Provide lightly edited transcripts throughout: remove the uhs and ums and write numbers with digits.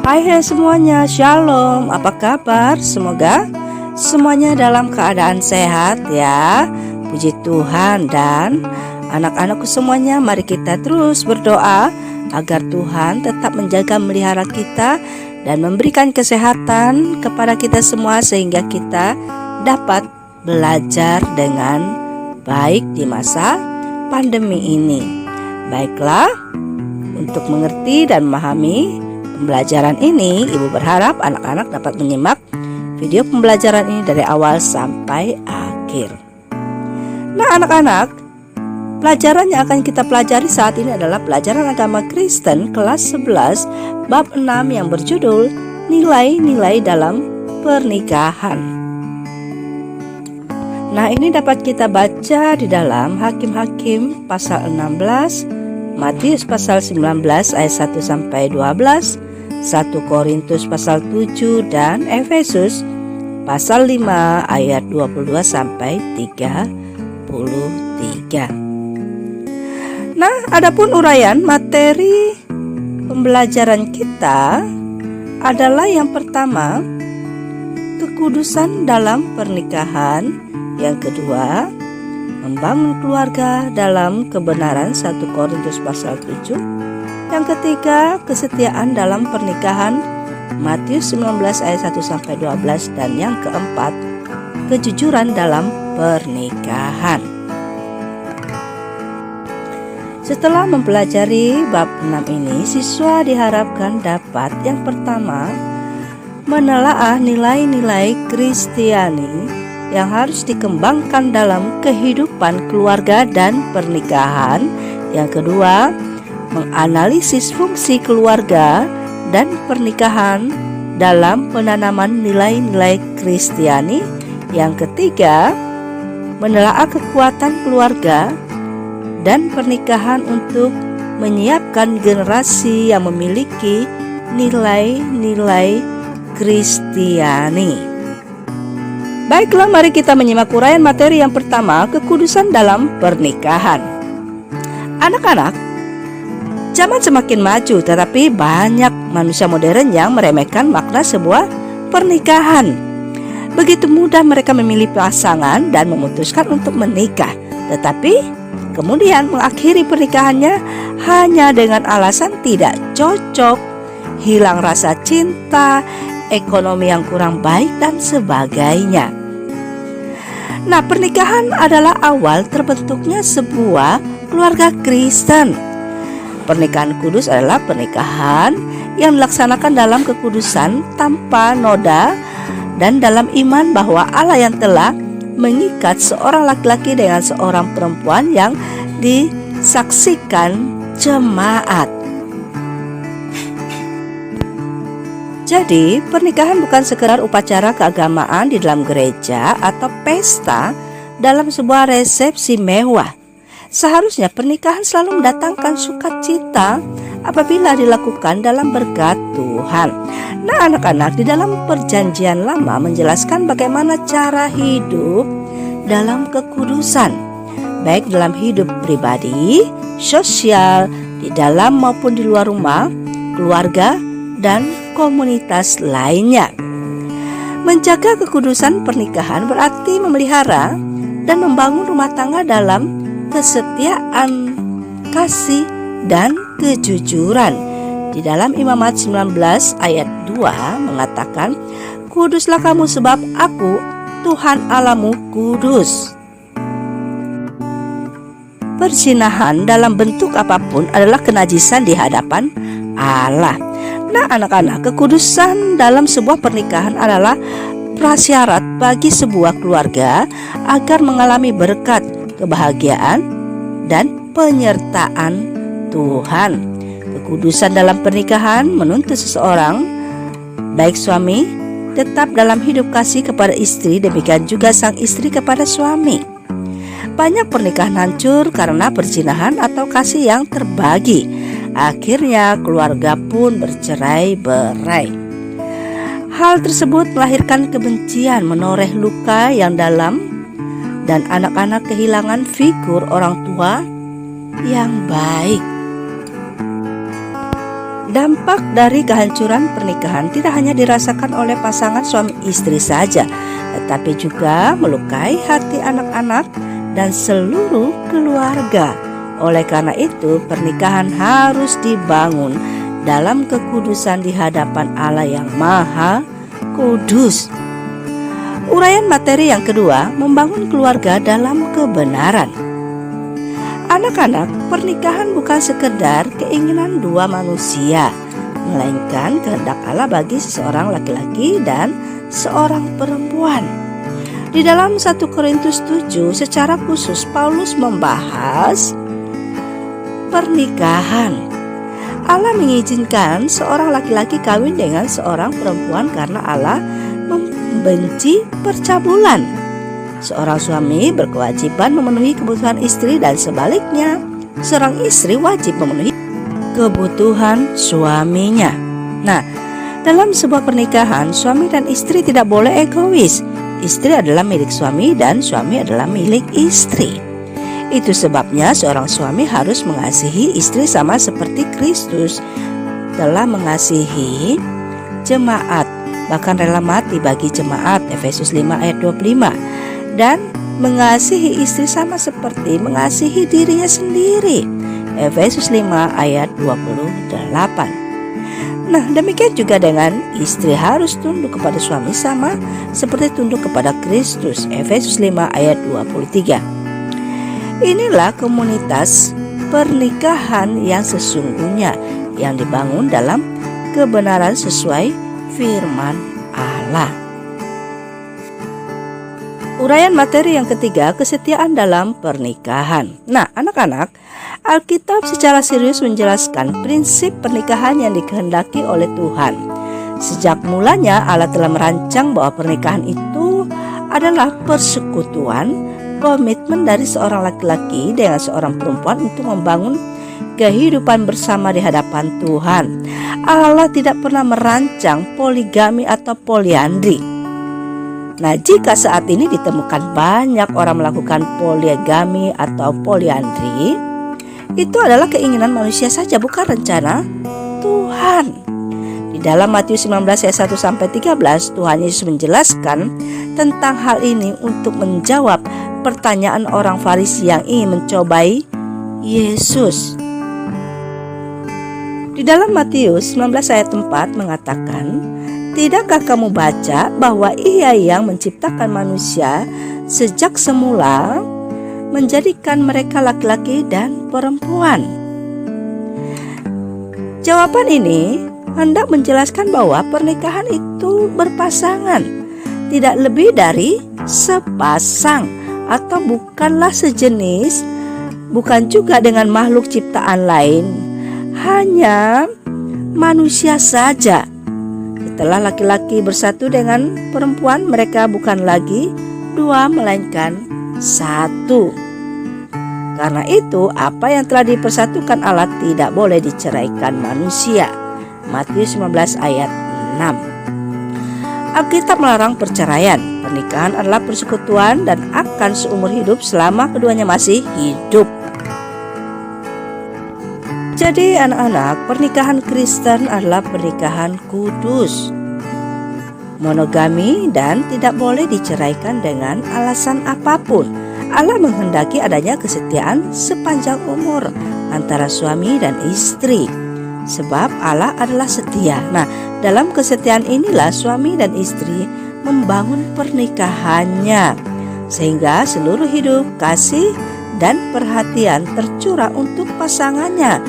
Hai semuanya, Shalom. Apa kabar? Semoga semuanya dalam keadaan sehat ya. Puji Tuhan. Dan anak-anakku semuanya, mari kita terus berdoa agar Tuhan tetap menjaga melihara kita dan memberikan kesehatan kepada kita semua sehingga kita dapat belajar dengan baik di masa pandemi ini. Baiklah, untuk mengerti dan memahami pembelajaran ini, Ibu berharap anak-anak dapat menyimak video pembelajaran ini dari awal sampai akhir. Nah anak-anak, pelajaran yang akan kita pelajari saat ini adalah pelajaran agama Kristen kelas 11 bab 6 yang berjudul Nilai-nilai dalam Pernikahan. Nah ini dapat kita baca di dalam Hakim-Hakim pasal 16, Matius pasal 19 ayat 1 sampai 12, 1 Korintus pasal 7 dan Efesus pasal 5 ayat 22 sampai 33. Nah, adapun uraian materi pembelajaran kita adalah yang pertama, kekudusan dalam pernikahan, yang kedua, membangun keluarga dalam kebenaran 1 Korintus pasal 7. Yang ketiga, kesetiaan dalam pernikahan Matius 19 ayat 1 sampai 12 dan yang keempat, kejujuran dalam pernikahan. Setelah mempelajari bab 6 ini, siswa diharapkan dapat yang pertama, menelaah nilai-nilai Kristiani yang harus dikembangkan dalam kehidupan keluarga dan pernikahan. Yang kedua, menganalisis fungsi keluarga dan pernikahan dalam penanaman nilai-nilai Kristiani. Yang ketiga, menelaah kekuatan keluarga dan pernikahan untuk menyiapkan generasi yang memiliki nilai-nilai Kristiani. Baiklah, mari kita menyimak uraian materi yang pertama, kekudusan dalam pernikahan. Anak-anak, zaman semakin maju, tetapi banyak manusia modern yang meremehkan makna sebuah pernikahan. Begitu mudah mereka memilih pasangan dan memutuskan untuk menikah, tetapi kemudian mengakhiri pernikahannya hanya dengan alasan tidak cocok, hilang rasa cinta, ekonomi yang kurang baik, dan sebagainya. Nah, pernikahan adalah awal terbentuknya sebuah keluarga Kristen. Pernikahan kudus adalah pernikahan yang dilaksanakan dalam kekudusan tanpa noda dan dalam iman bahwa Allah yang telah mengikat seorang laki-laki dengan seorang perempuan yang disaksikan jemaat. Jadi, pernikahan bukan sekedar upacara keagamaan di dalam gereja atau pesta dalam sebuah resepsi mewah. Seharusnya pernikahan selalu mendatangkan sukacita apabila dilakukan dalam berkat Tuhan. Nah anak-anak, di dalam perjanjian lama menjelaskan bagaimana cara hidup dalam kekudusan, baik dalam hidup pribadi, sosial, di dalam maupun di luar rumah, keluarga, dan komunitas lainnya. Menjaga kekudusan pernikahan berarti memelihara dan membangun rumah tangga dalam kesetiaan, kasih, dan kejujuran. Di dalam Imamat 19 ayat 2 mengatakan, kuduslah kamu sebab aku Tuhan Allahmu kudus. Perzinahan dalam bentuk apapun adalah kenajisan di hadapan Allah. Nah anak-anak, kekudusan dalam sebuah pernikahan adalah prasyarat bagi sebuah keluarga agar mengalami berkat, kebahagiaan, dan penyertaan Tuhan. Kekudusan dalam pernikahan menuntut seseorang, baik suami, tetap dalam hidup kasih kepada istri, demikian juga sang istri kepada suami. Banyak pernikahan hancur karena perzinahan atau kasih yang terbagi. Akhirnya keluarga pun bercerai-berai. Hal tersebut melahirkan kebencian, menoreh luka yang dalam, dan anak-anak kehilangan figur orang tua yang baik. Dampak dari kehancuran pernikahan tidak hanya dirasakan oleh pasangan suami istri saja, tetapi juga melukai hati anak-anak dan seluruh keluarga. Oleh karena itu, pernikahan harus dibangun dalam kekudusan di hadapan Allah yang Maha Kudus. Uraian materi yang kedua, membangun keluarga dalam kebenaran. Anak-anak, pernikahan bukan sekedar keinginan dua manusia, melainkan kehendak Allah bagi seorang laki-laki dan seorang perempuan. Di dalam 1 Korintus 7 secara khusus Paulus membahas pernikahan. Allah mengizinkan seorang laki-laki kawin dengan seorang perempuan karena Allah membenci percabulan. Seorang suami berkewajiban memenuhi kebutuhan istri dan sebaliknya, seorang istri wajib memenuhi kebutuhan suaminya. Nah, dalam sebuah pernikahan, suami dan istri tidak boleh egois. Istri adalah milik suami dan suami adalah milik istri. Itu sebabnya seorang suami harus mengasihi istri sama seperti Kristus telah mengasihi jemaat, bahkan rela mati bagi jemaat, Efesus 5 ayat 25. Dan mengasihi istri sama seperti mengasihi dirinya sendiri, Efesus 5 ayat 28. Nah, demikian juga dengan istri harus tunduk kepada suami sama seperti tunduk kepada Kristus, Efesus 5 ayat 23. Inilah komunitas pernikahan yang sesungguhnya, yang dibangun dalam kebenaran sesuai firman Allah. Uraian materi yang ketiga, kesetiaan dalam pernikahan. Nah, anak-anak, Alkitab secara serius menjelaskan prinsip pernikahan yang dikehendaki oleh Tuhan. Sejak mulanya Allah telah merancang bahwa pernikahan itu adalah persekutuan, komitmen dari seorang laki-laki dengan seorang perempuan untuk membangun kehidupan bersama di hadapan Tuhan. Allah tidak pernah merancang poligami atau poliandri. Nah, jika saat ini ditemukan banyak orang melakukan poligami atau poliandri, itu adalah keinginan manusia saja, bukan rencana Tuhan. Di dalam Matius 19 ayat 1-13, Tuhan Yesus menjelaskan tentang hal ini untuk menjawab pertanyaan orang Farisi yang ingin mencobai Yesus. Di dalam Matius 19 ayat 4 mengatakan, "Tidakkah kamu baca bahwa Ia yang menciptakan manusia sejak semula menjadikan mereka laki-laki dan perempuan?" Jawaban ini hendak menjelaskan bahwa pernikahan itu berpasangan, tidak lebih dari sepasang, atau bukanlah sejenis, bukan juga dengan makhluk ciptaan lain, hanya manusia saja. Setelah laki-laki bersatu dengan perempuan, mereka bukan lagi dua melainkan satu. Karena itu, apa yang telah dipersatukan Allah tidak boleh diceraikan manusia. Matius 19 ayat 6. Alkitab melarang perceraian. Pernikahan adalah persekutuan dan akan seumur hidup selama keduanya masih hidup. Jadi anak-anak, pernikahan Kristen adalah pernikahan kudus, monogami, dan tidak boleh diceraikan dengan alasan apapun. Allah menghendaki adanya kesetiaan sepanjang umur antara suami dan istri, sebab Allah adalah setia. Nah, dalam kesetiaan inilah suami dan istri membangun pernikahannya, sehingga seluruh hidup, kasih, dan perhatian tercurah untuk pasangannya,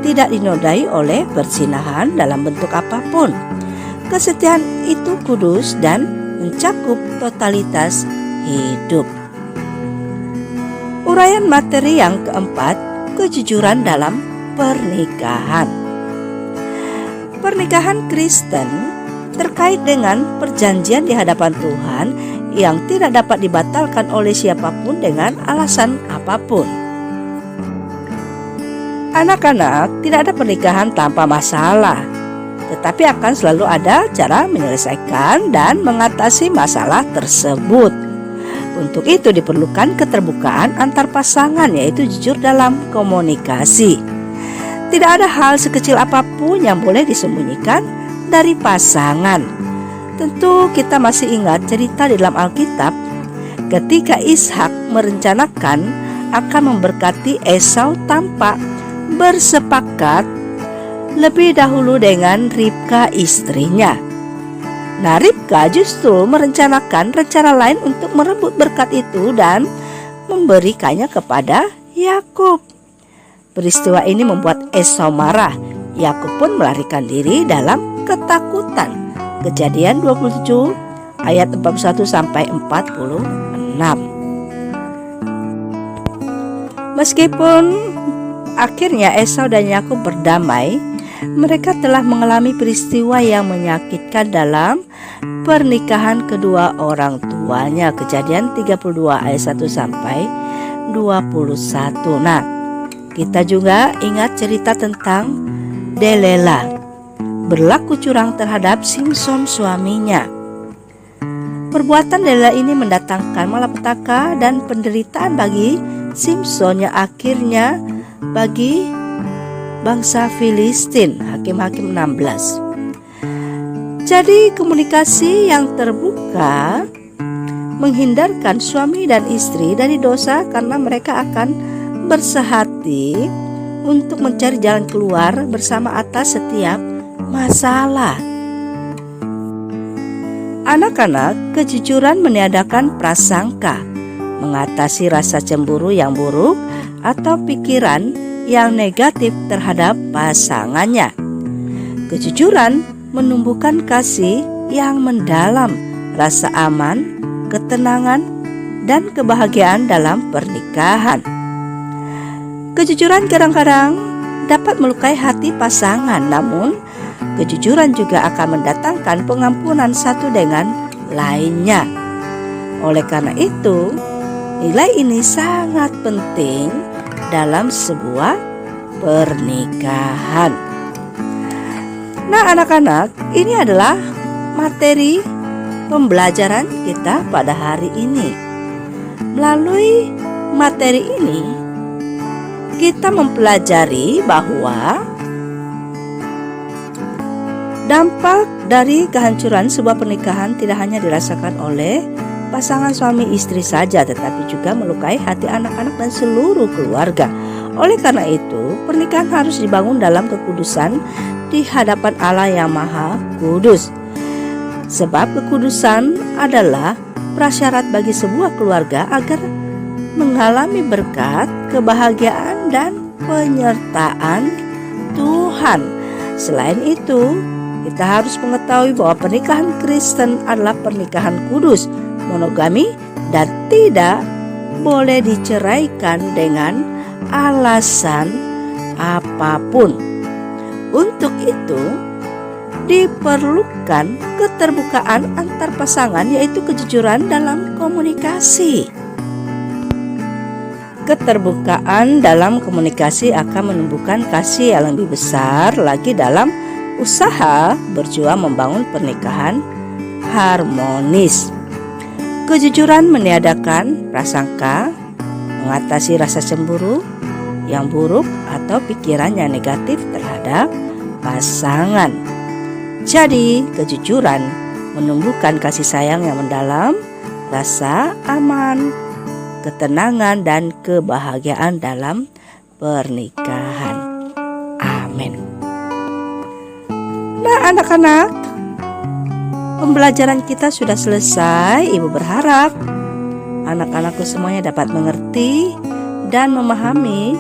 tidak dinodai oleh perzinahan dalam bentuk apapun. Kesetiaan itu kudus dan mencakup totalitas hidup. Uraian materi yang keempat, kejujuran dalam pernikahan. Pernikahan Kristen terkait dengan perjanjian di hadapan Tuhan yang tidak dapat dibatalkan oleh siapapun dengan alasan apapun. Anak-anak, tidak ada pernikahan tanpa masalah, tetapi akan selalu ada cara menyelesaikan dan mengatasi masalah tersebut. Untuk itu diperlukan keterbukaan antar pasangan, yaitu jujur dalam komunikasi. Tidak ada hal sekecil apapun yang boleh disembunyikan dari pasangan. Tentu kita masih ingat cerita di dalam Alkitab ketika Ishak merencanakan akan memberkati Esau tanpa bersepakat lebih dahulu dengan Ribka istrinya. Nah, Ribka justru merencanakan rencana lain untuk merebut berkat itu dan memberikannya kepada Yakub. Peristiwa ini membuat Esau marah. Yakub pun melarikan diri dalam ketakutan. Kejadian 27 ayat 41 sampai 46. Meskipun akhirnya Esau dan Yakub berdamai, mereka telah mengalami peristiwa yang menyakitkan dalam pernikahan kedua orang tuanya. Kejadian 32 ayat 1 sampai 21. Nah, kita juga ingat cerita tentang Delilah berlaku curang terhadap Simson suaminya. Perbuatan Delilah ini mendatangkan malapetaka dan penderitaan bagi Simson yang akhirnya bagi bangsa Filistin. Hakim-Hakim 16. Jadi komunikasi yang terbuka menghindarkan suami dan istri dari dosa karena mereka akan bersehati untuk mencari jalan keluar bersama atas setiap masalah. Anak-anak, kejujuran meniadakan prasangka, mengatasi rasa cemburu yang buruk atau pikiran yang negatif terhadap pasangannya. Kejujuran menumbuhkan kasih yang mendalam, rasa aman, ketenangan, dan kebahagiaan dalam pernikahan. Kejujuran kadang-kadang dapat melukai hati pasangan, namun kejujuran juga akan mendatangkan pengampunan satu dengan lainnya. Oleh karena itu, nilai ini sangat penting dalam sebuah pernikahan. Nah, anak-anak, ini adalah materi pembelajaran kita pada hari ini. Melalui materi ini, kita mempelajari bahwa dampak dari kehancuran sebuah pernikahan tidak hanya dirasakan oleh pasangan suami istri saja, tetapi juga melukai hati anak-anak dan seluruh keluarga. Oleh karena itu, pernikahan harus dibangun dalam kekudusan di hadapan Allah yang Maha Kudus. Sebab kekudusan adalah prasyarat bagi sebuah keluarga agar mengalami berkat, kebahagiaan, dan penyertaan Tuhan. Selain itu, kita harus mengetahui bahwa pernikahan Kristen adalah pernikahan kudus, monogami, dan tidak boleh diceraikan dengan alasan apapun. Untuk itu, diperlukan keterbukaan antar pasangan, yaitu kejujuran dalam komunikasi. Keterbukaan dalam komunikasi akan menumbuhkan kasih yang lebih besar lagi dalam usaha berjuang membangun pernikahan harmonis. Kejujuran meniadakan prasangka, mengatasi rasa cemburu yang buruk atau pikiran yang negatif terhadap pasangan. Jadi, kejujuran menumbuhkan kasih sayang yang mendalam, rasa aman, ketenangan, dan kebahagiaan dalam pernikahan. Amin. Nah, anak-anak, pembelajaran kita sudah selesai. Ibu berharap anak-anakku semuanya dapat mengerti dan memahami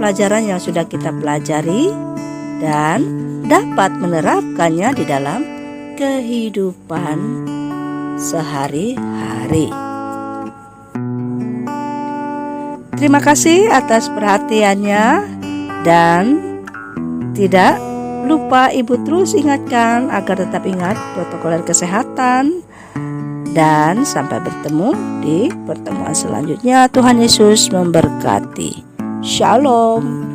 pelajaran yang sudah kita pelajari dan dapat menerapkannya di dalam kehidupan sehari-hari. Terima kasih atas perhatiannya, dan tidak lupa Ibu terus ingatkan agar tetap ingat protokol kesehatan, dan sampai bertemu di pertemuan selanjutnya. Tuhan Yesus memberkati. Shalom.